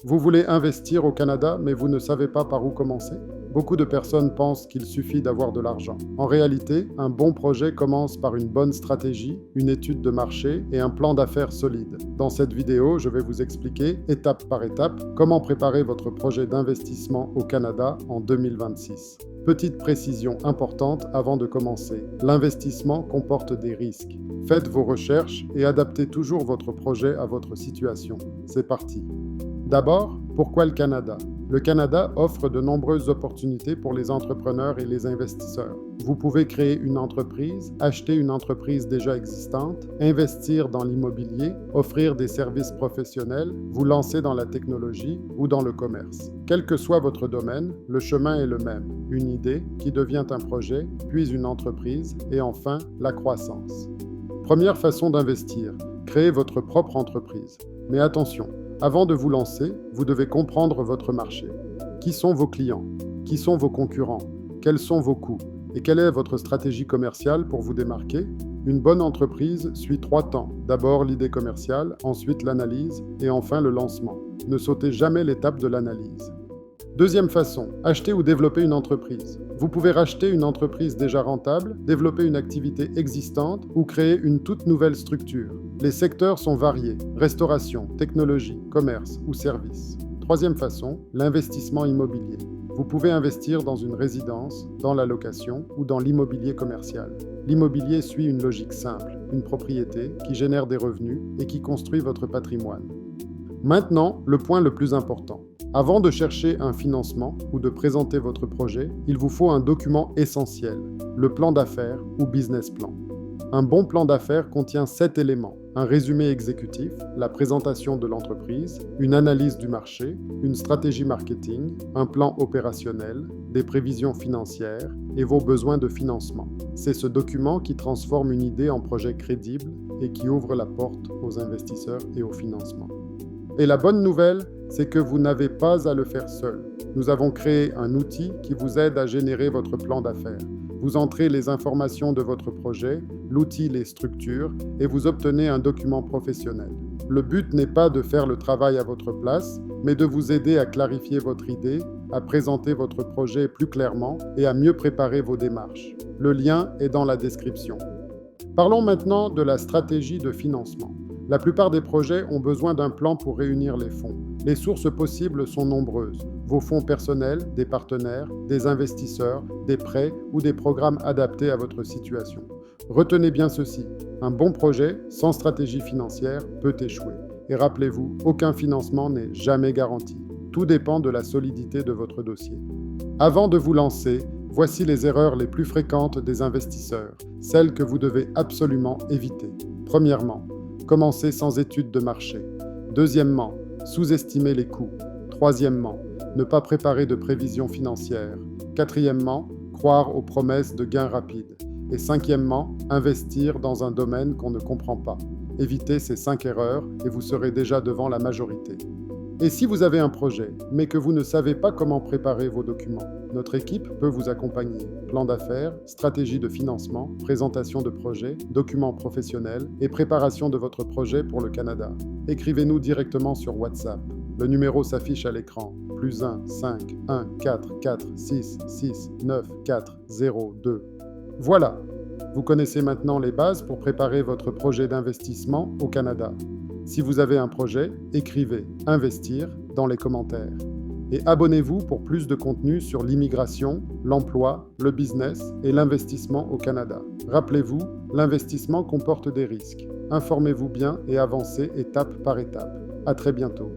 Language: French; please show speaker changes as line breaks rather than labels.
Vous voulez investir au Canada, mais vous ne savez pas par où commencer? Beaucoup de personnes pensent qu'il suffit d'avoir de l'argent. En réalité, un bon projet commence par une bonne stratégie, une étude de marché et un plan d'affaires solide. Dans cette vidéo, je vais vous expliquer, étape par étape, comment préparer votre projet d'investissement au Canada en 2026. Petite précision importante avant de commencer. L'investissement comporte des risques. Faites vos recherches et adaptez toujours votre projet à votre situation. C'est parti. D'abord, pourquoi le Canada? Le Canada offre de nombreuses opportunités pour les entrepreneurs et les investisseurs. Vous pouvez créer une entreprise, acheter une entreprise déjà existante, investir dans l'immobilier, offrir des services professionnels, vous lancer dans la technologie ou dans le commerce. Quel que soit votre domaine, le chemin est le même. Une idée qui devient un projet, puis une entreprise et enfin la croissance. Première façon d'investir, créer votre propre entreprise. Mais attention, avant de vous lancer, vous devez comprendre votre marché. Qui sont vos clients? Qui sont vos concurrents? Quels sont vos coûts? Et quelle est votre stratégie commerciale pour vous démarquer? Une bonne entreprise suit 3 temps. D'abord l'idée commerciale, ensuite l'analyse et enfin le lancement. Ne sautez jamais l'étape de l'analyse. Deuxième façon, acheter ou développer une entreprise. Vous pouvez racheter une entreprise déjà rentable, développer une activité existante ou créer une toute nouvelle structure. Les secteurs sont variés, restauration, technologie, commerce ou services. Troisième façon, l'investissement immobilier. Vous pouvez investir dans une résidence, dans la location ou dans l'immobilier commercial. L'immobilier suit une logique simple, une propriété qui génère des revenus et qui construit votre patrimoine. Maintenant, le point le plus important. Avant de chercher un financement ou de présenter votre projet, il vous faut un document essentiel, le plan d'affaires ou business plan. Un bon plan d'affaires contient 7 éléments. Un résumé exécutif, la présentation de l'entreprise, une analyse du marché, une stratégie marketing, un plan opérationnel, des prévisions financières et vos besoins de financement. C'est ce document qui transforme une idée en projet crédible et qui ouvre la porte aux investisseurs et au financement. Et la bonne nouvelle, c'est que vous n'avez pas à le faire seul. Nous avons créé un outil qui vous aide à générer votre plan d'affaires. Vous entrez les informations de votre projet, l'outil les structure et vous obtenez un document professionnel. Le but n'est pas de faire le travail à votre place, mais de vous aider à clarifier votre idée, à présenter votre projet plus clairement et à mieux préparer vos démarches. Le lien est dans la description. Parlons maintenant de la stratégie de financement. La plupart des projets ont besoin d'un plan pour réunir les fonds. Les sources possibles sont nombreuses. Vos fonds personnels, des partenaires, des investisseurs, des prêts ou des programmes adaptés à votre situation. Retenez bien ceci, un bon projet sans stratégie financière peut échouer. Et rappelez-vous, aucun financement n'est jamais garanti. Tout dépend de la solidité de votre dossier. Avant de vous lancer, voici les erreurs les plus fréquentes des investisseurs, celles que vous devez absolument éviter. Premièrement, commencer sans étude de marché. Deuxièmement, sous-estimer les coûts. Troisièmement, ne pas préparer de prévisions financières. Quatrièmement, croire aux promesses de gains rapides. Et cinquièmement, investir dans un domaine qu'on ne comprend pas. Évitez ces 5 erreurs et vous serez déjà devant la majorité. Et si vous avez un projet, mais que vous ne savez pas comment préparer vos documents, notre équipe peut vous accompagner. Plan d'affaires, stratégie de financement, présentation de projet, documents professionnels et préparation de votre projet pour le Canada. Écrivez-nous directement sur WhatsApp. Le numéro s'affiche à l'écran. +1 5 1 4 4 6 6 9 4 0 2. Voilà, vous connaissez maintenant les bases pour préparer votre projet d'investissement au Canada. Si vous avez un projet, écrivez « Investir » dans les commentaires. Et abonnez-vous pour plus de contenu sur l'immigration, l'emploi, le business et l'investissement au Canada. Rappelez-vous, l'investissement comporte des risques. Informez-vous bien et avancez étape par étape. À très bientôt.